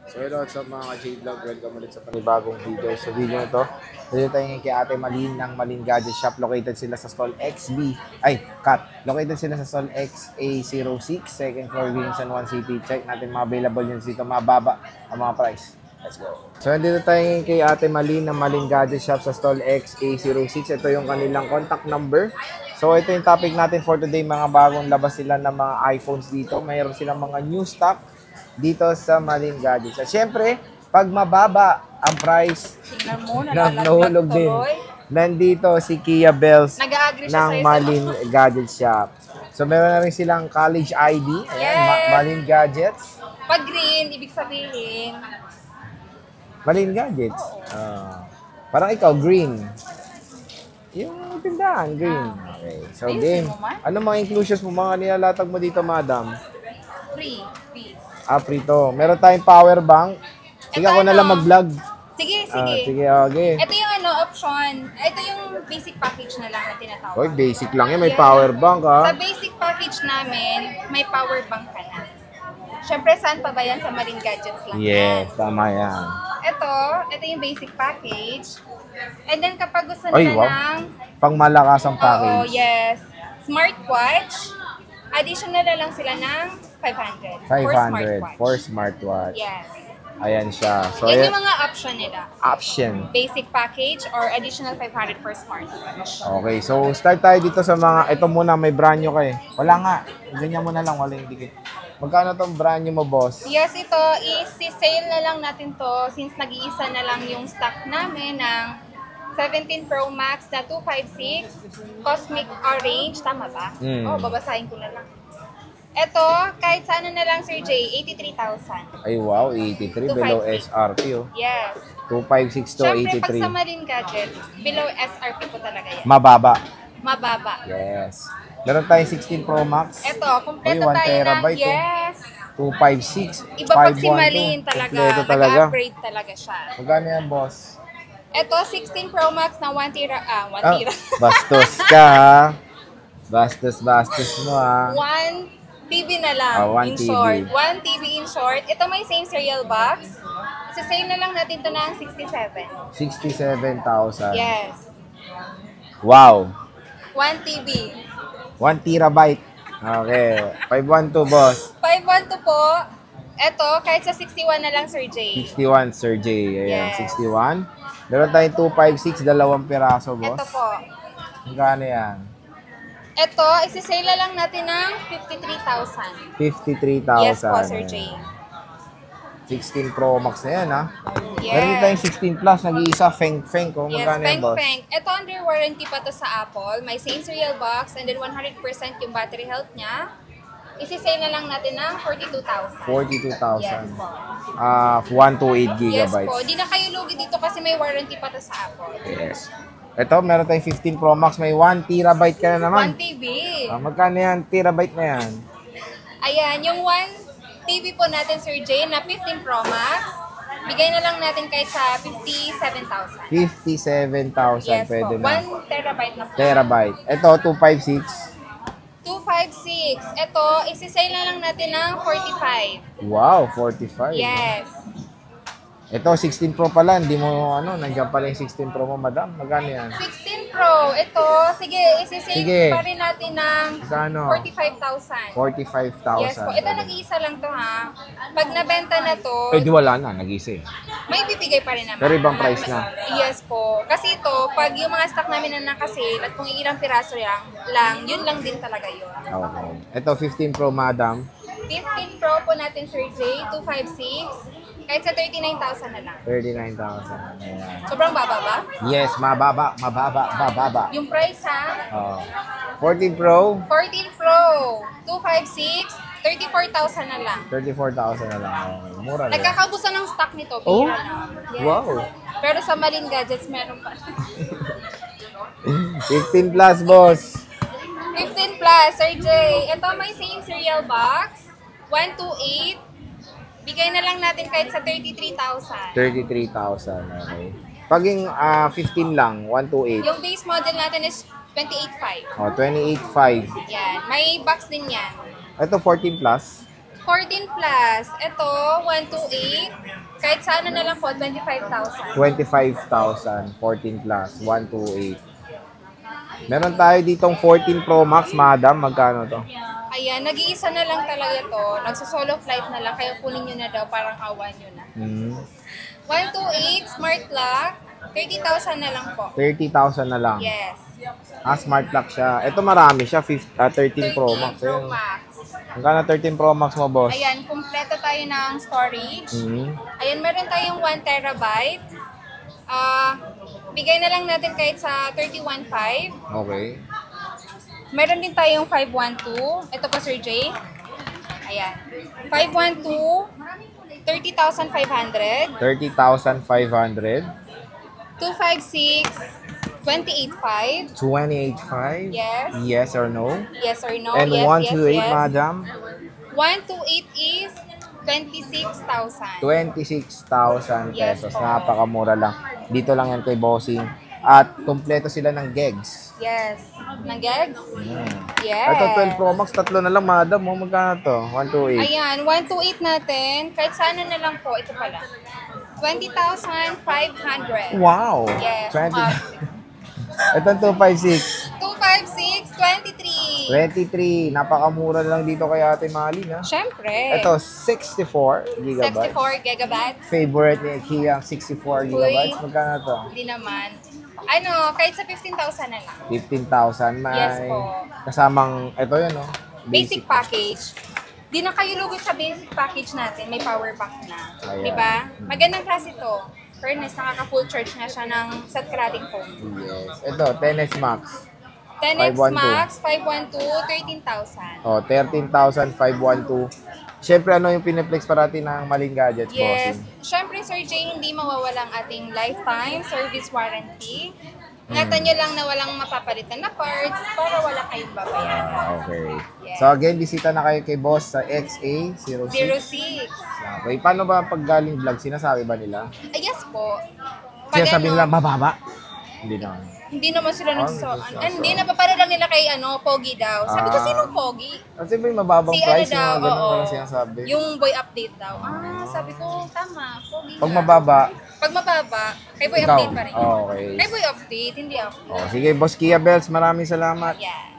So hello, what's up mga ka-J-Vlog? Welcome ulit sa panibagong video. Sa video ito, dito tayo ngayon kay Ate Malin ng Malin Gadget Shop. Located sila sa stall Located sila sa stall XA06, second floor, San Juan City. Check natin mga available yun dito, mababa ang mga price. Let's go. So dito tayo ngayon kay Ate Malin ng Malin Gadget Shop sa stall XA06. Ito yung kanilang contact number. So ito yung topic natin for today, mga bagong labas sila ng mga iPhones dito. Mayroon silang mga new stock dito sa Malin Gadgets. At syempre, pag mababa ang price, nahulog din. Nandito si Kia Bells ng Malin Gadgets Shop. So meron na rin silang college ID. Ayan, yes. Malin Gadgets. Pag green, ibig sabihin Malin Gadgets. Parang ikaw, green. Yung tindahan, green. Okay. So game. Ano mga inclusions mo, mga nilalatag mo dito, madam? Free, please. Prito. Meron tayong power bank. Sige, ako na lang mag-vlog. Sige, sige. Sige, okay. Ito yung option. Ito yung basic package na lang na tinatawag. Hoy, basic lang yan. May power bank, ha? Sa basic package namin, may power bank ka na. Siyempre, saan pa ba yan? Sa Malin Gadgets lang. Yes, tama yan. Ito yung basic package. And then, kapag gusto nila ng... Pang malakas ang package. Oo, yes. Smartwatch. Additional na lang sila ng 500 for smartwatch. Yes. Ayan siya. So, yan yung mga option nila. Option. Basic package or additional 500 for smartwatch. Okay, so start tayo dito sa mga, ito muna, may brand new kayo. Wala nga, ganyan mo na lang, wala yung dikit. Magkano tong brand new mo, boss? Yes, ito, i-sale na lang natin to since nag-iisa na lang yung stock namin ng 17 Pro Max na 256 Cosmic Orange. Tama ba? Babasahin ko na lang. Ito, kahit sana na lang, Sir Jay, 83,000. Ay, wow, 83 below SRP, oh. Yes. 256 to 83. Siyempre, pag sa Malin Gadgets, below SRP po talaga yan. Mababa. Mababa. Yes. Meron tayong 16 Pro Max. Ito, kompleto tayo ng, yes. 256. Iba pag si Malin talaga, nag-upgrade talaga siya. Magkano yan, boss? Ito, 16 Pro Max na 1 tera. 1 tera. Bastos ka, ha? Bastos mo, ha? 1 TV na lang, in short. 1 TV in short. Ito may same serial box. Sa sale na lang natin ito ng 67. 67,000. Yes. Wow. 1 TV. 1 terabyte. Okay. 512, boss. 512 po. Ito, kahit sa 61 na lang, Sir J. 61, Sir J. Ayan, yes. 61. Meron tayong 256, dalawang piraso, boss. Ito po. Magkano yan? Ito, isi-sale na lang natin ng 53,000. 53,000. Yes po, Sir J. 16 Pro Max na yan, ha? Yes. Meron tayong 16 Plus, nag-iisa, Feng. Kung yes, magkano yan, boss? Feng. Ito under warranty pa to sa Apple. May same serial box and then 100% yung battery health niya. Isi-sale na lang natin ng 42,000. 42,000. Yes po. 128 GB. Yes po. Di na kayo lugi dito kasi may warranty pa to sa Apple. Yes. Ito, meron tayong 15 Pro Max. May 1 terabyte ka na naman. 1 TB. Magkano yan? Terabyte na yan? Ayan, yung 1 TB po natin, Sir Jay, na 15 Pro Max, bigay na lang natin kahit sa 57,000. 57,000. Yes pwede po. na. 1 terabyte na po. Terabyte. Ito, 256. 256. Ito, isi-sale na lang natin ng 45. Wow, 45. Yes. Ito, 16 Pro pala. Hindi mo, nandiyan pala yung 16 Pro mo, madam. Magkano yan? 16 Pro. Ito, sige, isi-save pa rin natin ng 45,000. 45,000. Yes po. Ito, nag-iisa lang to, ha. Pag nabenta na to, di wala na. Nag-isa eh. may bibigay pa rin naman. Pero ibang price na. Yes po. Kasi ito, pag yung mga stock namin na nakasale at kung ilang piraso lang, yun lang din talaga yun. Okay. Ito, 15 Pro, madam. 15 Pro po natin, Sir J, 256. Kahit sa 39,000 na lang. 39,000. Ayan. Sobrang baba ba? Yes, mababa. Yung price, ha? 14 Pro. 14 Pro, 256, 34,000 na lang. 34,000 na lang. Okay. Mura na. Nagkakabusan ng stock nito. Oh? Yes. Wow. Pero sa Malin Gadgets, meron pa. 15 plus, boss. 15 plus, Sir J. Ito may same serial box. 128. Bigay na lang natin kahit sa 33,000. 33,000, okay. Pag yung 15 lang, 128. Yung base model natin is 28.5. 28.5. Yan. May box din yan. Ito, 14 plus. 14 plus. Ito, 128. Kahit sa ano na lang po, 25,000. 25,000, 14 plus, 128. Meron tayo ditong 14 Pro Max, madam. Magkano to? Ayan, nag-iisa na lang talaga to. Nagso-solo flight na lang, kaya kunin nyo na daw, parang awan nyo na. 128, smart lock, 30,000 na lang po. 30,000 na lang. Yes. Smart lock siya. Ito marami siya, 13 Pro Max. 13 Pro Ayun. Max. Magkano 13 Pro Max mo, boss? Ayan, kumpleto tayo ng storage. Ayan, meron tayong 1 terabyte. Bigay na lang natin kahit sa 31.5. Okay. Meron din tayong 512. Ito pa, Sir Jay. Ayan. 512, 30,500. 30,500. 256, 28.5. 28.5? Yes. Yes or no? Yes or no? And Yes, 128, yes. madam? 128 is 26,000. 26,000 Yes pesos. po. Napakamura lang. Dito lang yan kay Bossing. At kumpleto sila ng gigs. Yes. Ng gags? Yes. Ito 12 Pro Max, tatlo na lang, madam. Magkano to? 128. Ayan, 128 natin. Kahit sana na lang po, ito pala. 20,500. Wow! Yes. 20. Ito 256. 256, 23. 23. Napakamura lang dito kay Ate Mali, ha? Siyempre. Ito 64 gigabytes. 64 gigabytes. Favorite ni Kia 64 gigabytes. Magkano to? Hindi naman. Ano, kahit sa 15,000 na lang. 15,000. May Yes po. kasamang, ito yun, no? Basic package. Di na kayo lugod sa basic package natin. May power bank na. Ayan. Diba? Magandang klase to. Fairness, nakaka-full charge nga siya ng sa crating phone. Yes. Ito, 10S Max. 10X 512. Max, 512, 13,000. Oh, 13,512. Siyempre, ano yung piniplex parati ng Maling Gadgets, Yes. bossing? Siyempre, Sir Jay, hindi mawawalang ating lifetime service warranty. Ingatan nyo lang na walang mapapalitan na parts para wala kayong babayaran. Okay. Yes. So again, bisita na kayo kay boss sa XA06. 06. Okay. Paano ba pag galing vlog? Sinasabi ba nila? Ay, yes po. Pag Sinasabi ano, nila mababa? Hindi naman. hindi naman sila nagsasabi. hindi na lang nila kay Pogi daw. Sabi ko, Ah. sinong Pogi? Kasi may mababang Si price, ano yung daw, mga ganun oo. walang sinasabi. Yung boy update daw. Sabi ko, tama, Pogi Pag nga. mababa, Pag mababa, kay boy ikaw. update pa rin. Okay. Kay boy update, hindi ako. Oh, sige, Boss Kia Bells, maraming salamat. Yeah.